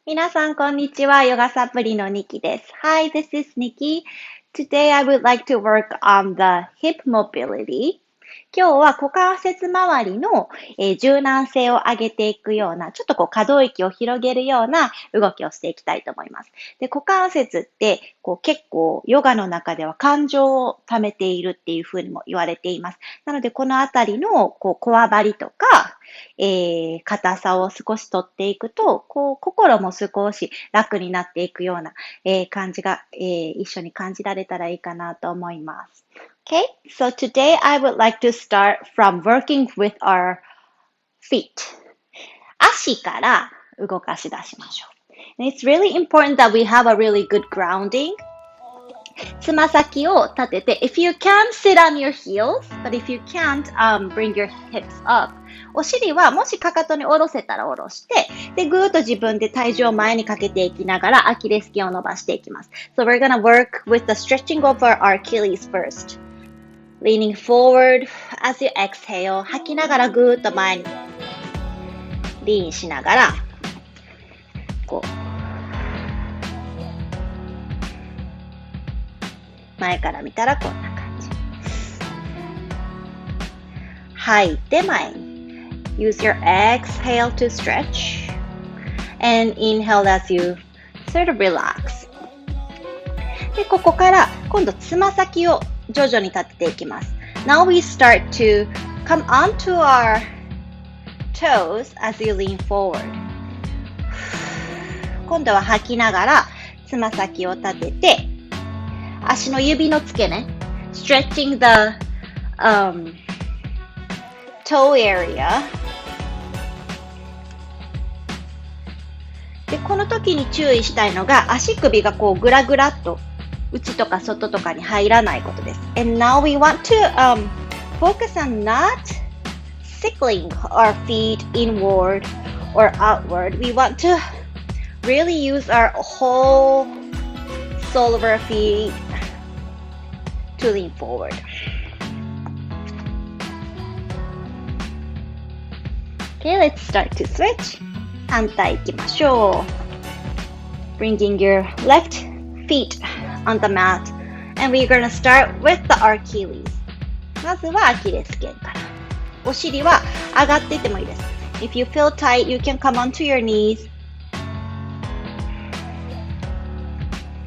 皆さん、こんにちは。ヨガサプリのニキです。Hi, this is Nikki. Today I would like to work on the hip mobility. 今日は股関節周りの、柔軟性を上げていくような、ちょっと可動域を広げるような動きをしていきたいと思います。で、股関節って結構ヨガの中では感情を溜めているっていうふうにも言われています。なので、このあたりのこわばりとか、硬さを少し取っていくと、心も少し楽になっていくような、感じが、一緒に感じられたらいいかなと思います。Okay, so today I would like to start from working with our feet. 足から動かし出しましょう。And it's really important that we have a really good grounding. つま先を立てて、if you can sit on your heels, but if you can't, bring your hips up. お尻はもしかかとに下ろせたら下ろして、で、ぐーっと自分で体重を前にかけていきながらアキレス腱を伸ばしていきます。So we're gonna work with the stretching of our Achilles first.Leaning forward as you exhale. 吐きながらぐーっと前にリーンしながら前から見たらこんな感じ。吐いて前に。Use your exhale to stretch and inhale as you sort of relax. で、ここから今度つま先を徐々に立てていきます。Now we start to come onto our toes as you lean forward. 今度は吐きながらつま先を立てて、足の指の付け根、stretching the toe area. で、この時に注意したいのが、足首がグラグラっと内とか外とかに入らないことです。And now we want to focus on not sickling our feet inward or outward. We want to really use our whole sole of our feet to lean forward. Okay, let's start to switch. 反対行きましょう。Bringing your left feet on the mat, and we're going to start with the Achilles. まずはアキレス腱から。お尻は上がっていってもいいです。If you feel tight, you can come onto your knees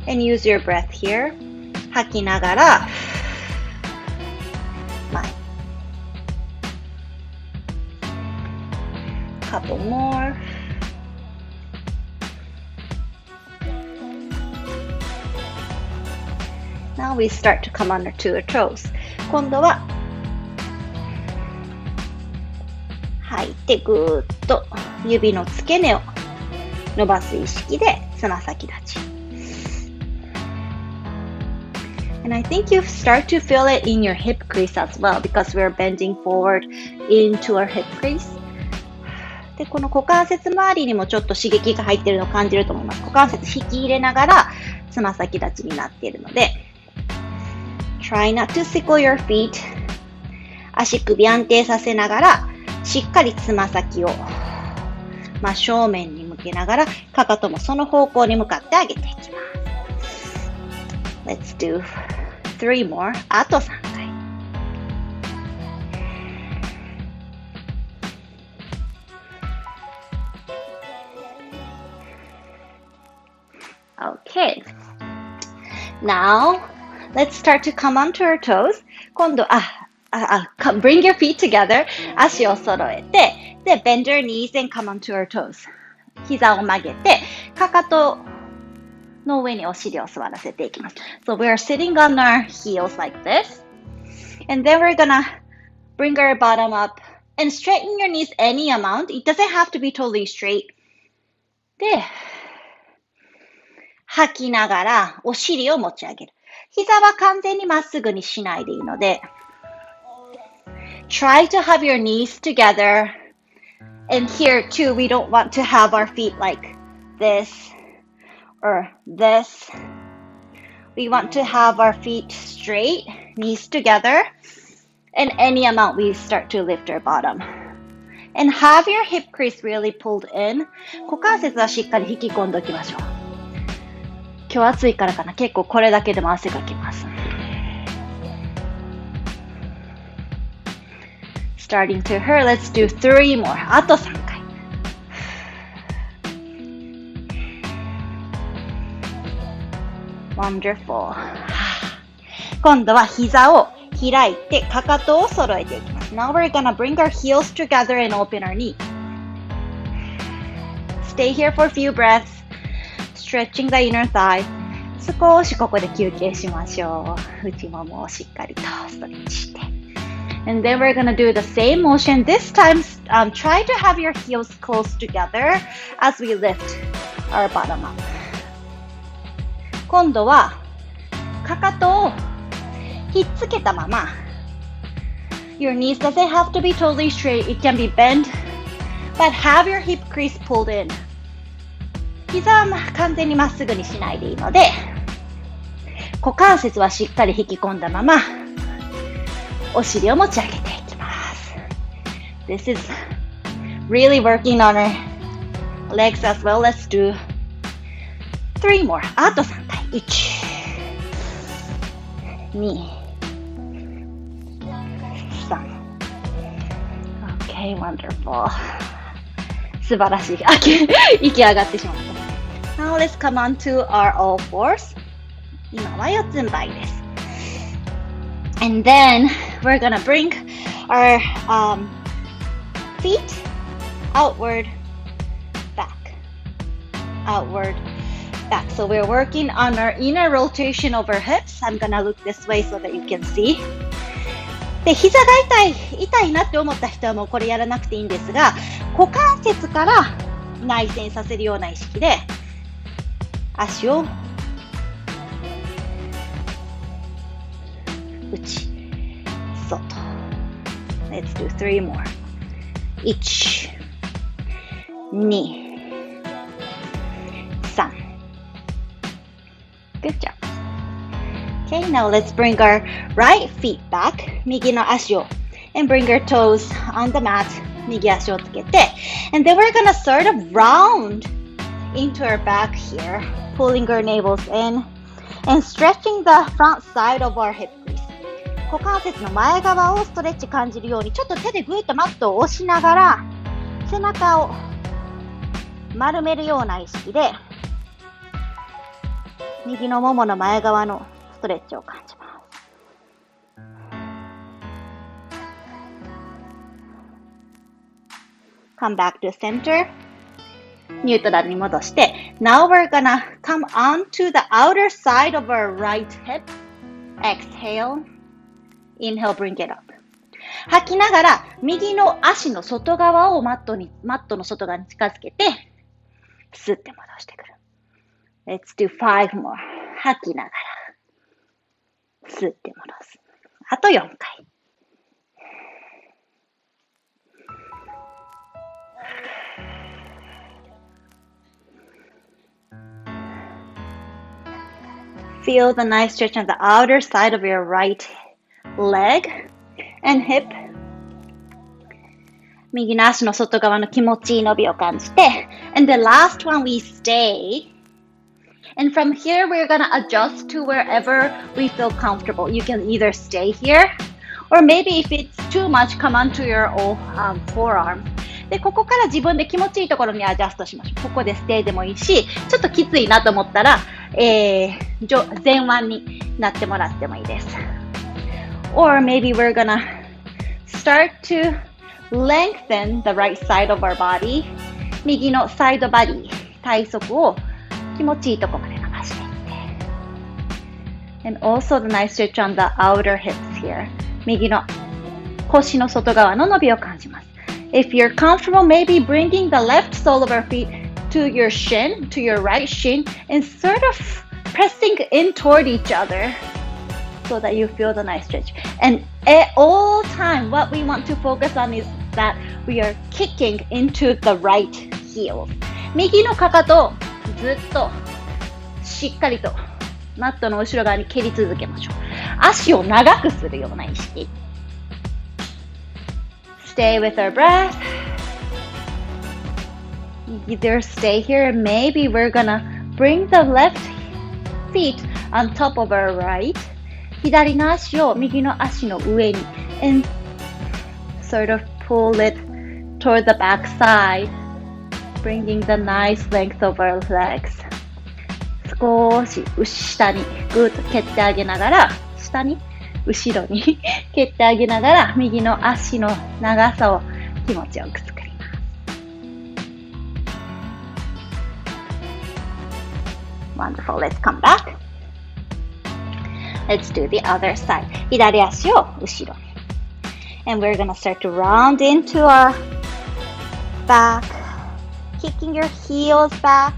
and use your breath here. 吐きながら前。Couple more.Now we start to come under to our toes. 今度は吐いてぐーっと指の付け根を伸ばす意識でつま先立ち。And I think you start to feel it in your hip crease as well because we're bending forward into our hip crease. で、この股関節周りにもちょっと刺激が入っているのを感じると思います。股関節引き入れながらつま先立ちになっているので、Try not to sickle your feet. 足首安定させながら、しっかりつま先を真正面に向けながら、かかともその方向に向かって上げていきます。Let's do 3 more. あと3回。Okay. Now,Let's start to come onto our toes. 今度、bring your feet together. 足を揃えて、で、bend your knees and come onto our toes. 膝を曲げて、かかとの上にお尻を座らせていきます。So we are sitting on our heels like this. And then we're gonna bring our bottom up and straighten your knees any amount. It doesn't have to be totally straight. で、吐きながらお尻を持ち上げる。膝は完全にまっすぐにしないでいいので、try to have your knees together. And here too, we don't want to have our feet like this or this. We want to have our feet straight, knees together. And any amount we start to lift our bottom. And have your hip crease really pulled in. 股関節はしっかり引き込んでおきましょう。今日暑いからかな。結構これだけでも汗かきます。Starting to hurt. Let's do 3 more. あと3回。Wonderful. 今度は膝を開いてかかとを揃えていきます。Now we're gonna bring our heels together and open our knee. Stay here for a few breaths. Stretching the inner thigh. 少しここで休憩しましょう。内ももをしっかりとストレッチして。And then we're gonna do the same motion. This time, try to have your heels close together as we lift our bottom up. 今度はかかとをひっつけたまま Your knees doesn't have to be totally straight. It can be bent. But have your hip crease pulled in. 膝は完全にまっすぐにしないでいいので股関節はしっかり引き込んだままお尻を持ち上げていきます。This is really working on our legs as well. Let's do 3 more. あと3回。1、2、3。Okay, wonderful. 素晴らしい。息上がってしまった。Now let's come on to our all fours. 今は四つん這いです。And then we're gonna bring our feet outward, back, outward, back. So we're working on our inner rotation of our hips. I'm gonna look this way so that you can see. で、膝が痛いなって思った人はもうこれやらなくていいんですが、股関節から内旋させるような意識で足を内、外。Let's do 3 more. 1、2、3。Good job. Okay, now let's bring our right feet back. 右の足を and bring our toes on the mat. 右足をつけて and then we're gonna sort of round into our back here, pulling our navels in and stretching the front side of our hip crease. 股関節の前側をストレッチ感じるようにちょっと手でぐーっとマットを押しながら背中を丸めるような意識で右のももの前側のストレッチを感じます。Come back to center. ニュートラルに戻して Now we're gonna come onto the outer side of our right hip. Exhale. Inhale, bring it up. 吐きながら右の足の外側をマットの外側に近づけてスッて戻してくる。Let's do 5 more. 吐きながらスッて戻す。あと4回。Feel the nice stretch on the outer side of your right leg and hip. 右の足の外側の気持ちいい伸びを感じて and the last one we stay and from here we're gonna adjust to wherever we feel comfortable. You can either stay here or maybe if it's too much come onto your forearm. で、ここから自分で気持ちいいところにアジャストしましょう。ここでステイでもいいし、ちょっときついなと思ったら、前腕になってもらってもいいです。Or maybe we're gonna start to lengthen the right side of our body. 右のサイドバディ、体側を気持ちいいところまで伸ばしていって。And also the nice stretch on the outer hips here. 右の腰の外側の伸びを感じます。If you're comfortable, maybe bringing the left sole of our feet to your shin, to your right shin, and sort of pressing in toward each other so that you feel the nice stretch. And at all time, what we want to focus on is that we are kicking into the right heel. 右のかかとをずっとしっかりとマットの後ろ側に蹴り続けましょう。足を長くするような意識。Stay with our breath. either stay here, maybe we're gonna bring the left feet on top of our right. 左の足を右の足の上に and sort of pull it toward the back side, bringing the nice length of our legs. 少し下にぐーっと蹴ってあげながら、下に後ろに蹴ってあげながら、右の足の長さを気持ちよく作ります。Wonderful. Let's come back. Let's do the other side. 左足を後ろに。And we're gonna start to round into our back, kicking your heels back,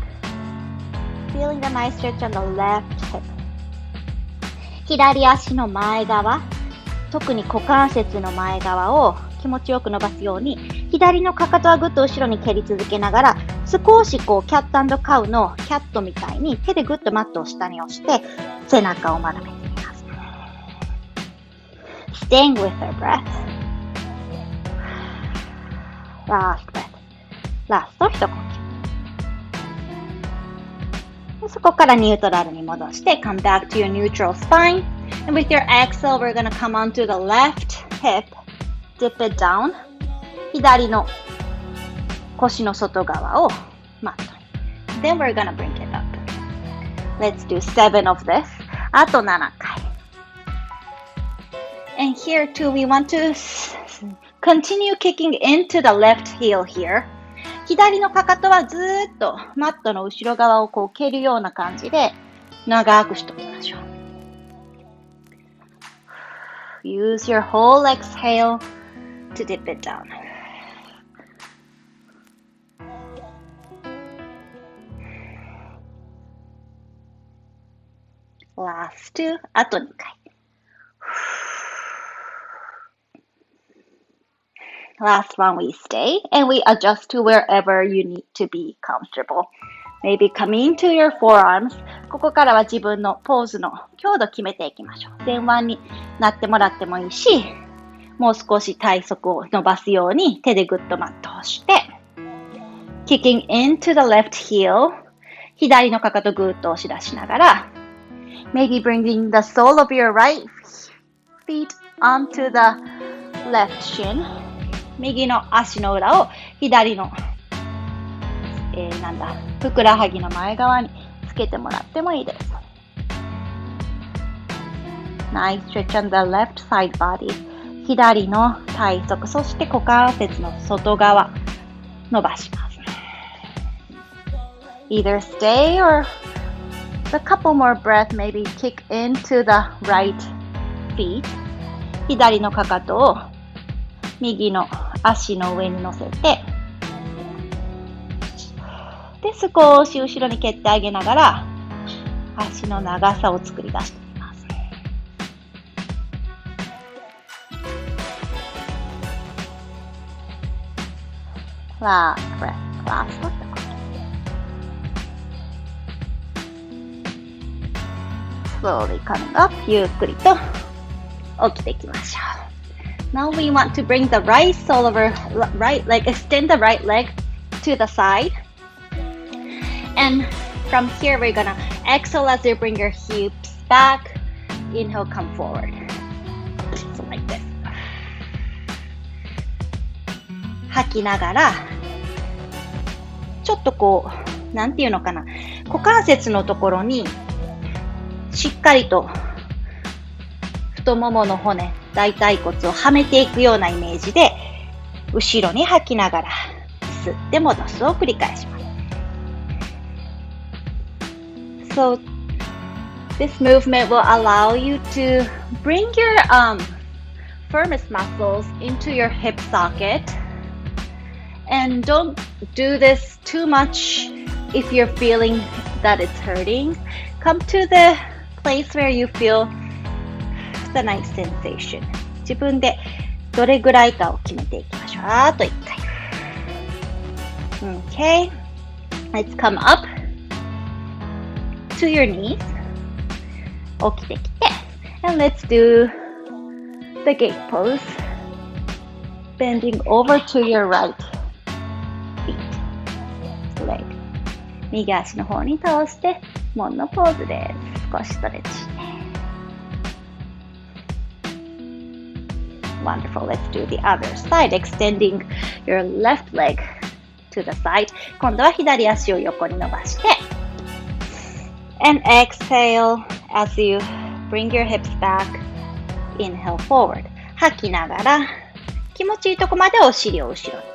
feeling the nice stretch on the left hip. 左足の前側、特に股関節の前側を気持ちよく伸ばすように、左のかかとはぐっと後ろに蹴り続けながら、少しこうキャット&カウのキャットみたいに手でぐっとマットを下に押して背中を丸めてみます。Staying with our breath. Last breath. ラスト一呼吸。そこからニュートラルに戻して come back to your neutral spine. And with your exhale, we're going to come onto the left hip. Dip it down. 左の腰の外側をマットに。Then we're going to bring it up. Let's do 7 of this. あと7回。And here too, we want to continue kicking into the left heel here. 左のかかとはずーっとマットの後ろ側をこう蹴るような感じで長くしときましょう。Use your whole exhale to dip it down. Last two. あと2回。Last one, we stay and we adjust to wherever you need to be comfortable. Maybe coming to your forearms. ここからは自分のポーズの強度を決めていきましょう。前腕になってもらってもいいし、もう少し体側を伸ばすように手でグッとマットをして、kicking into the left heel. 左のかかとグッと押し出しながら、maybe bringing the sole of your right feet onto the left shin. 右の足の裏を左の、ふくらはぎの前側につけてもらってもいいです。Nice stretch on the left side body. 左の体側、そして股関節の外側、伸ばします。Either stay or a couple more breath, maybe kick into the right feet. 左のかかとを右の足の上に乗せて、で、少し後ろに蹴ってあげながら、足の長さを作り出していきます。Last breath, last one. Slowly coming up, ゆっくりと起きていきましょう。Now we want to bring the right sole of our right leg, extend the right leg to the side. And from here, we're gonna exhale as you bring your hips back. Inhale, come forward. So like this. 吐きながら、ちょっとこう、なんていうのかな、股関節のところに、しっかりと太ももの骨、大腿骨をはめていくようなイメージで、後ろに吐きながら、吸って戻すを繰り返します。So, this movement will allow you to bring your firmest muscles into your hip socket. And don't do this too much if you're feeling that it's hurting. Come to the place where you feel the nice sensation. 自分でどれぐらいかを決めていきましょう。あと1回。Okay. Let's come up to your knees. 起きてきて。And let's do the gate pose. Bending over to your right feet. leg。右足の方に倒して、門のポーズです。少しストレッチして。Wonderful. Let's do the other side. Extending your left leg to the side. 今度は左足を横に伸ばして。And exhale as you bring your hips back. Inhale forward. 吐きながら気持ちいいとこまでお尻を後ろに。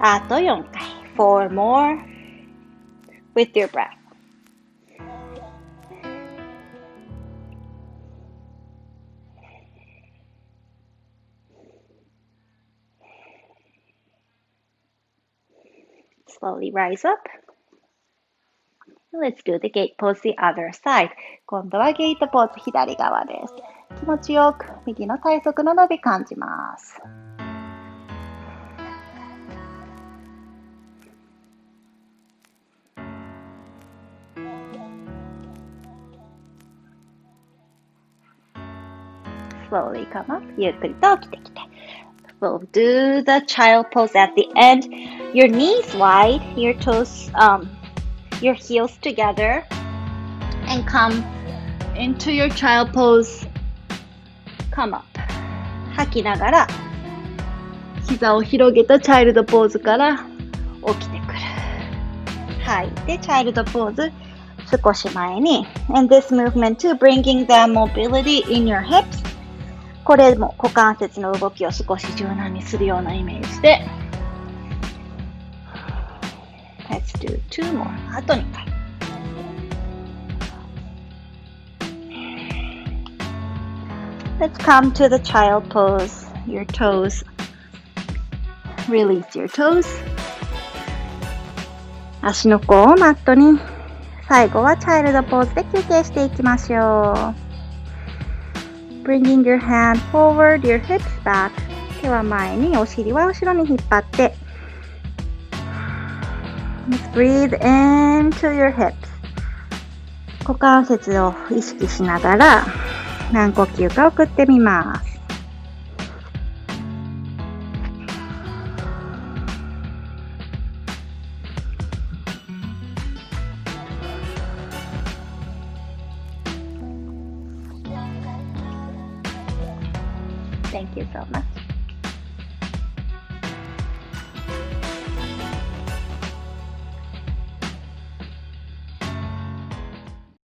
あと4回。4 more with your breath. Slowly rise up. Let's do the gate pose the other side. 今度はゲートポーズ左側です。気持ちよく右の体側の伸び感じます。Slowly come up. ゆっくりと起きてきて。We'll do the child pose at the end. Your knees wide, your toes, your heels together, and come into your child pose. Come up. 吐きながら膝を広げたチャイルドポーズから起きてくる。吐いてチャイルドポーズ少し前に。And this movement too, bringing the mobility in your hips.これも股関節の動きを少し柔軟にするようなイメージで Let's do 2 more あと2回Let's come to the child pose Your toes Release your toes 足の甲をマットに最後はチャイルドポーズで休憩していきましょうBringing your hand forward, your hips back. 手は前に、お尻は後ろに引っ張って。Let's breathe into your hips. 股関節を意識しながら何呼吸か送ってみます。Thank you so much.